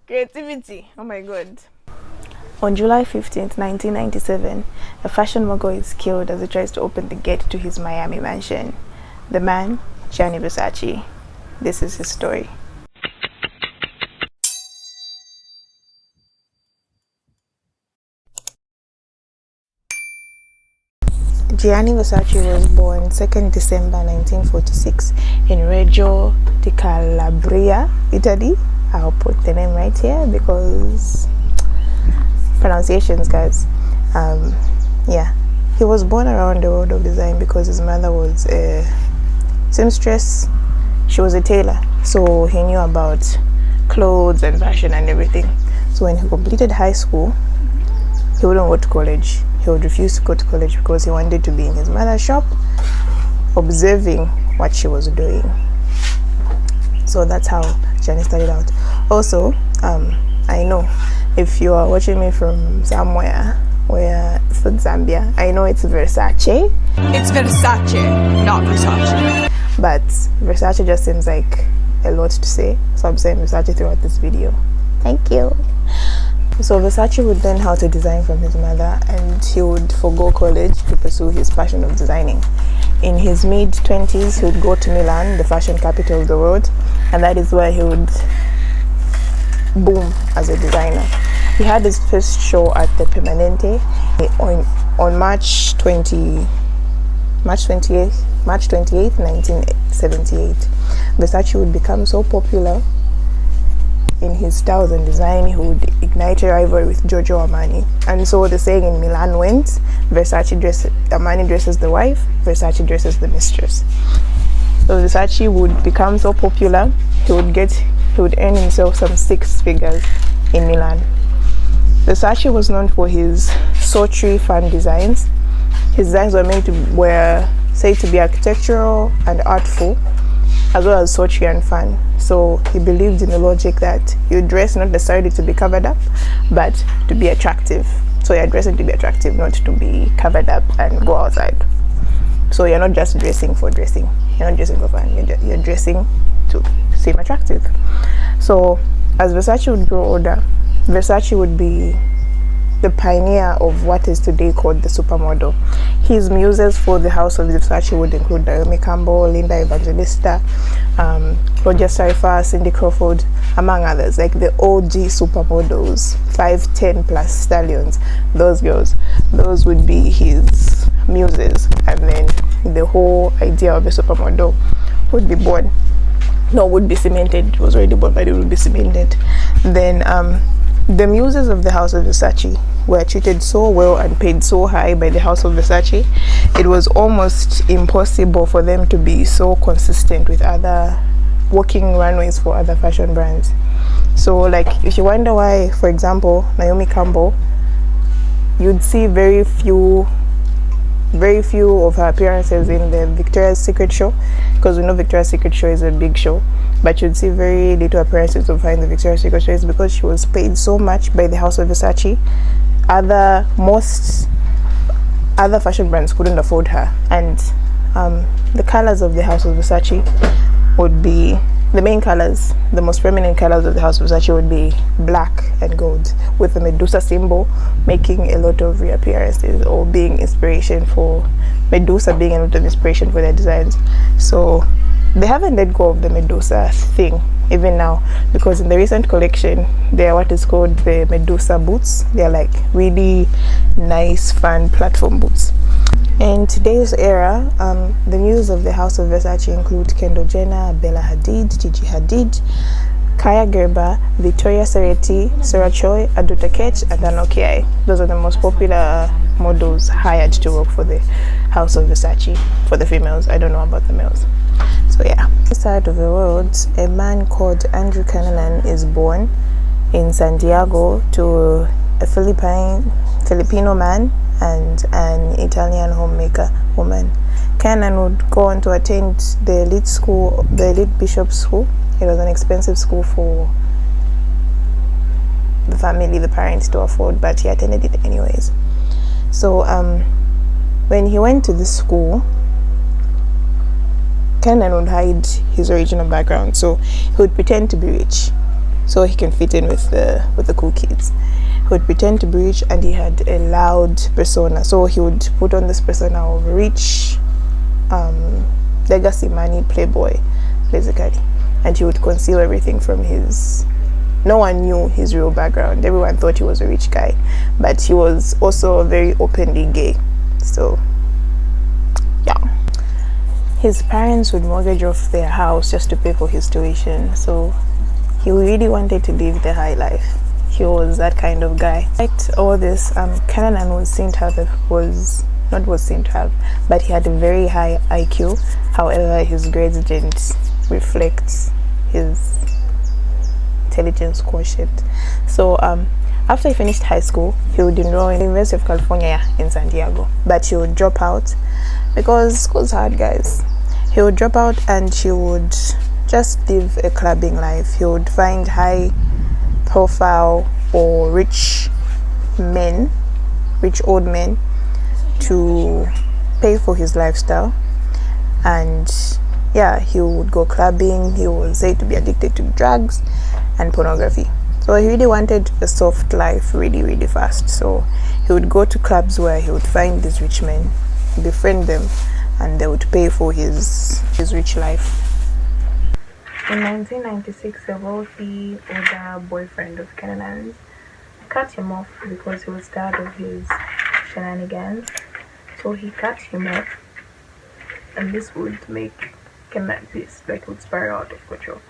Creativity. Oh my god. On July 15th, 1997, a fashion mogul is killed as he tries to open the gate to his Miami mansion. The man, Gianni Versace. This is his story. Gianni Versace was born 2nd December 1946 in Reggio di Calabria, Italy. I'll put the name right here because pronunciations, guys. Yeah, he was born around the world of design because his mother was a seamstress. She was a tailor, so he knew about clothes and fashion and everything. So when he completed high school, he wouldn't go to college. He would refuse to go to college because he wanted to be in his mother's shop, observing what she was doing. So that's how Gianni started out. Also, I know if you are watching me from somewhere where it's not Zambia, I know it's Versace. It's Versace, not Versace. But Versace just seems like a lot to say, so I'm saying Versace throughout this video. Thank you. So Versace would learn how to design from his mother, and he would forego college to pursue his passion of designing. In his mid-20s, he would go to Milan, the fashion capital of the world, and that is where he would boom as a designer. He had his first show at the Permanente on March 28th, 1978. Versace would become so popular in his styles and design, he would ignite a rivalry with Giorgio Armani. And so the saying in Milan went, Armani dresses the wife, Versace dresses the mistress. So Versace would become so popular, he would earn himself some 6 figures in Milan. Versace was known for his sultry, fun designs. His designs were said to be architectural and artful, as well as sultry and fun. So he believed in the logic that you dress not necessarily to be covered up, but to be attractive. So you're dressing to be attractive, not to be covered up and go outside. So you're not just dressing for dressing. You're not dressing for fun. You're dressing to seem attractive. So as Versace would grow older, Versace would be the pioneer of what is today called the supermodel. His muses for the house of Versace would include Naomi Campbell, Linda Evangelista, Roger Sarifa, Cindy Crawford, among others, like the OG supermodels, 5'10" plus stallions. Those girls, those would be his muses, and then the whole idea of a supermodel would be born. No, would be cemented. It was already born, but it would be cemented. Then the muses of the house of Versace were treated so well and paid so high by the house of Versace, it was almost impossible for them to be so consistent with other walking runways for other fashion brands. So like, if you wonder why, for example, Naomi Campbell, you'd see very few of her appearances in the Victoria's Secret show, because we know Victoria's Secret show is a big show, but you'd see very little appearances of her in the Victoria's Secret show. Is because she was paid so much by the house of Versace. Most other fashion brands couldn't afford her, and the colors of the house of Versace would be the main colors. The most prominent colors of the house of Versace would be black and gold, with the Medusa symbol making a lot of reappearances, or being inspiration for Medusa, being a lot of inspiration for their designs. So they haven't let go of the Medusa thing even now, because in the recent collection they are what is called the Medusa boots. They're like really nice, fun platform boots. In today's era, the muses of the house of Versace include Kendall Jenner, Bella Hadid, Gigi Hadid, Kaya Gerber, Victoria Sereti, Sarah Choi, Adota Ketch, and Anoki. Those are the most popular models hired to work for the house of Versace for the females. I don't know about the males. So yeah. On the side of the world, a man called Andrew Cunanan is born in Santiago to a Filipino man and an Italian homemaker woman. Cunanan would go on to attend the elite bishop school. It was an expensive school for the family, the parents to afford, but he attended it anyways. So when he went to this school, Cunanan would hide his original background. So he would pretend to be rich. so he can fit in with the cool kids. He would pretend to be rich, and he had a loud persona. So he would put on this persona of rich, legacy money playboy, basically, and he would conceal everything from his. No one knew his real background. Everyone thought he was a rich guy, but he was also very openly gay. So, yeah. His parents would mortgage off their house just to pay for his tuition. So, he really wanted to live the high life. He was that kind of guy. Despite all this, Kenanan was seen to have, but he had a very high IQ. However, his grades didn't reflect his intelligence quotient. So after he finished high school, he would enroll in the University of California in San Diego, but he would drop out because school's hard, guys. He would drop out and he would just live a clubbing life. He would find high profile or rich old men to pay for his lifestyle, and yeah, he would go clubbing. He was said to be addicted to drugs and pornography. So he really wanted a soft life really fast. So he would go to clubs where he would find these rich men, befriend them, and they would pay for his rich life. In 1996, a wealthy older boyfriend of Kenanan's cut him off because he was tired of his shenanigans. So he cut him off, and this would make Kenanan would spiral out of control.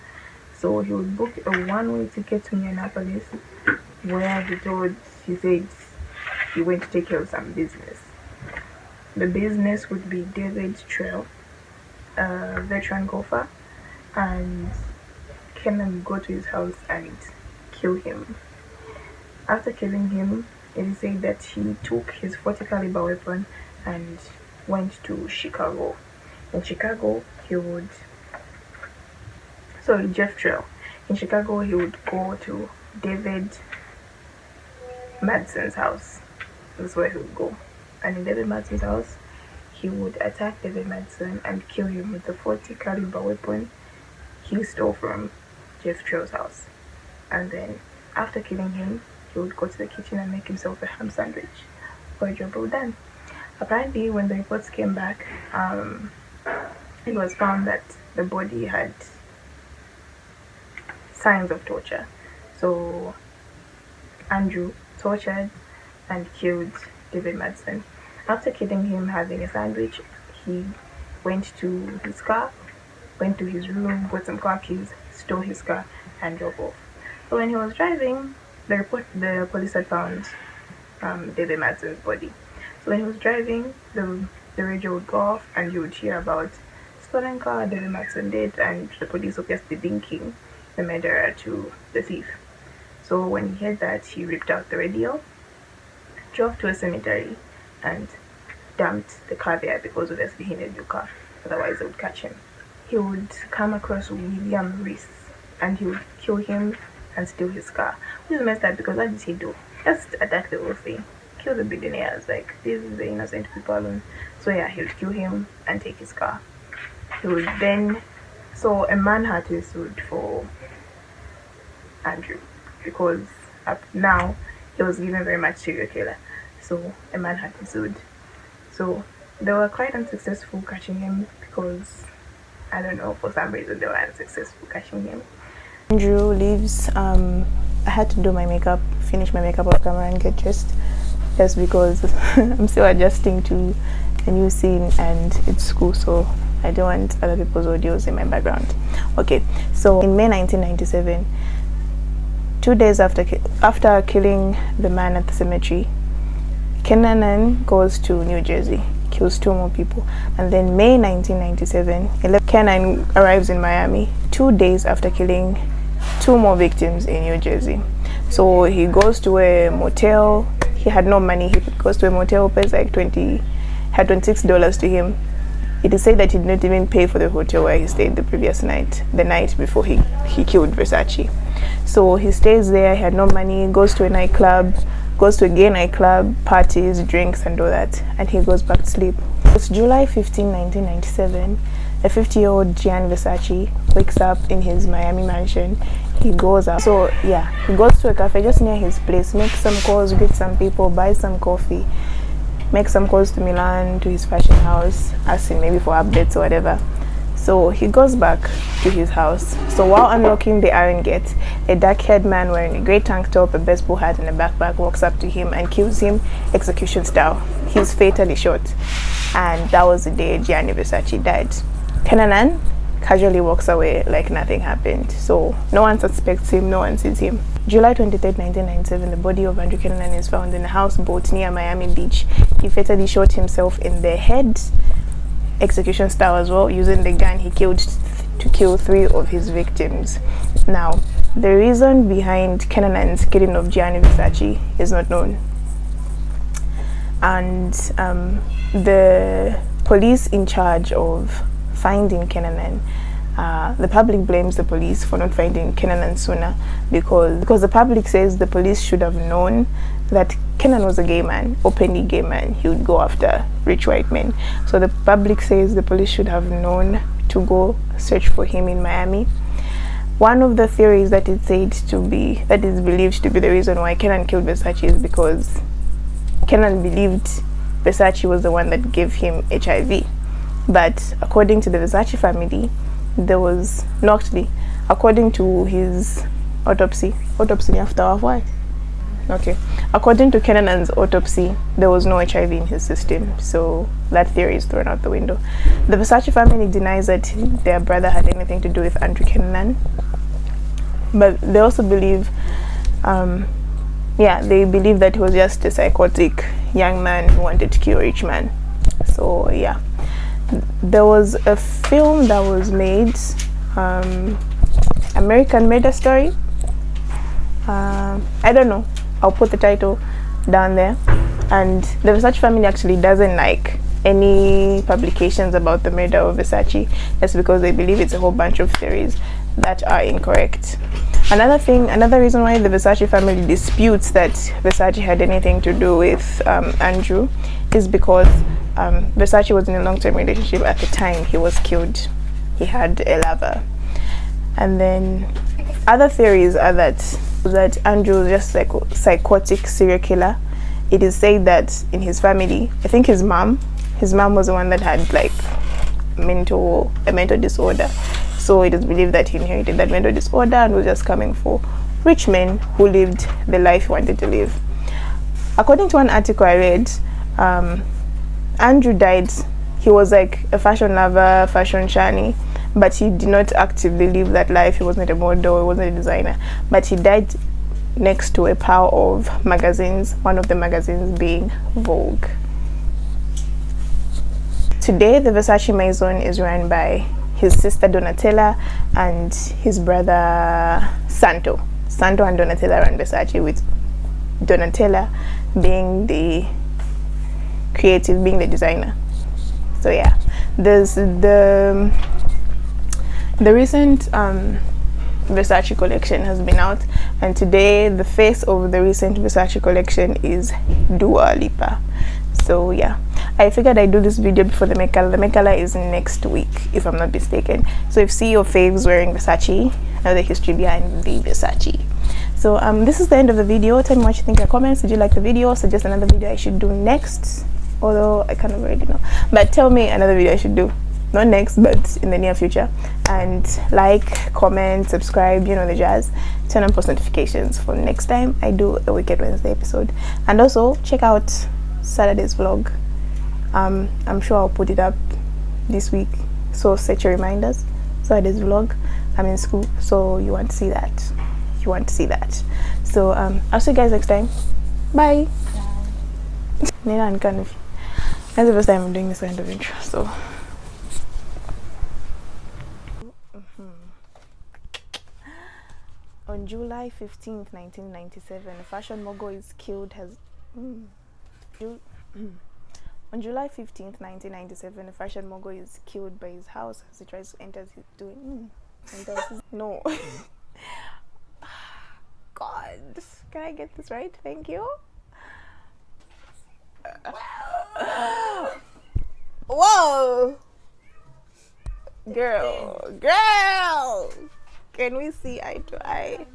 So he would book a one-way ticket to Minneapolis, where he said he went to take care of some business. The business would be David Trail, a veteran golfer, and Kenan would go to his house and kill him. After killing him, it is said that he took his .40 caliber weapon and went to Chicago. In Chicago, Jeff Trail. In Chicago, he would go to David Madsen's house. That's where he would go. And in David Madsen's house, he would attack David Madsen and kill him with the .40 caliber weapon he stole from Jeff Trail's house. And then, after killing him, he would go to the kitchen and make himself a ham sandwich for a job well done. Apparently, when the reports came back, it was found that the body had signs of torture. So Andrew tortured and killed David Madsen. After killing him, having a sandwich, he went to his car, went to his room, got some car keys, stole his car, and drove off. So when he was driving, the police had found David Madsen's body. So when he was driving, the radio would go off, and you would hear about stolen car, David Madsen dead, and the police obviously linking the murderer to the thief. So when he heard that, he ripped out the radio, drove to a cemetery, and dumped the car there because obviously he needed a new car, otherwise they would catch him. He would come across William Reese, and he would kill him and steal his car, which is messed up because what did he do? Just attack the wealthy, kill the billionaires, like this is the innocent people alone. So yeah, he would kill him and take his car. He would then, so a man had to be sued for Andrew because up now he was given very much serial killer. So a man had to be sued. So they were quite unsuccessful catching him because I don't know, for some reason they were unsuccessful catching him. Andrew leaves. I had to do my makeup, finish my makeup off camera and get dressed, just because I'm still adjusting to a new scene and it's school, so I don't want other people's audios in my background. Okay, so in May 1997, 2 days after killing the man at the cemetery, Kenanan goes to New Jersey, kills 2 more people, and then May 1997, Kenan arrives in Miami 2 days after killing 2 more victims in New Jersey. So he goes to a motel. He had no money. He goes to a motel, pays like had $26 to him. It is said that he did not even pay for the hotel where he stayed the night before he killed Versace. So he stays there. He had no money, goes to a nightclub, goes to a gay nightclub, parties, drinks and all that, and he goes back to sleep. It's July 15, 1997. A 50-year-old Gianni Versace wakes up in his Miami mansion. He goes out. So yeah, he goes to a cafe just near his place, makes some calls, greets some people, buys some coffee, makes some calls to Milan, to his fashion house, asking maybe for updates or whatever. So he goes back to his house. So while unlocking the iron gate, a dark-haired man wearing a grey tank top, a baseball hat and a backpack walks up to him and kills him execution style. He's fatally shot. And that was the day Gianni Versace died. Kenanan casually walks away like nothing happened. So no one suspects him, no one sees him. July 23rd, 1997, the body of Andrew Kenanan is found in a houseboat near Miami Beach. He fatally shot himself in the head, execution style as well, using the gun he killed to kill 3 of his victims. Now, the reason behind Kenanan's killing of Gianni Versace is not known. And the police in charge of finding Kenanan, the public blames the police for not finding Kenanan sooner because the public says the police should have known that Kenan was a gay man, openly gay man. He would go after rich white men. So the public says the police should have known to go search for him in Miami. One of the theories that is believed to be the reason why Kenan killed Versace is because Kenan believed Versace was the one that gave him HIV. But according to the Versace family, there was no, actually, according to his autopsy after why? Okay. According to Kenanan's autopsy, there was no HIV in his system, so that theory is thrown out the window. The Versace family denies that their brother had anything to do with Andrew Kenanan, but they also believe, they believe that he was just a psychotic young man who wanted to kill a rich man. So yeah. There was a film that was made, American Murder Story. I don't know. I'll put the title down there. And the Versace family actually doesn't like any publications about the murder of Versace. That's because they believe it's a whole bunch of theories that are incorrect. Another reason why the Versace family disputes that Versace had anything to do with Andrew is because Versace was in a long-term relationship at the time he was killed. He had a lover. And then other theories are that Andrew was just like a psychotic serial killer. It is said that in his family, I think his mom was the one that had like a mental disorder. So it is believed that he inherited that mental disorder and was just coming for rich men who lived the life he wanted to live. According to an article I read, Andrew died. He was like a fashion lover, fashion shani, but he did not actively live that life. He wasn't a model, he wasn't a designer, but he died next to a pile of magazines, one of the magazines being Vogue. Today, the Versace Maison is run by his sister Donatella and his brother Santo. Santo and Donatella run Versace, with Donatella being the creative, being the designer. So yeah, there's the recent Versace collection has been out, and today the face of the recent Versace collection is Dua Lipa. So yeah, I figured I'd do this video before the Met Gala. The Met Gala is next week, if I'm not mistaken. So if you see your faves wearing Versace, know the history behind the Versace. So this is the end of the video. Tell me what you think in the comments. Did you like the video? Suggest another video I should do next, although I kind of already know, but tell me another video I should do, not next but in the near future. And like, comment, subscribe, you know the jazz. Turn on post notifications for next time I do a Wicked Wednesday episode. And also check out Saturday's vlog. I'm sure I'll put it up this week, so set your reminders. Saturday's vlog. I'm in school, so you want to see that. So I'll see you guys next time. Bye. That's the first time I'm doing this kind of intro, so on July 15th, 1997, a fashion mogul is killed on July 15th, 1997, a fashion mogul is killed by his house as he tries to enter no. God, can I get this right? Thank you. Whoa! Girl. Can we see eye to eye?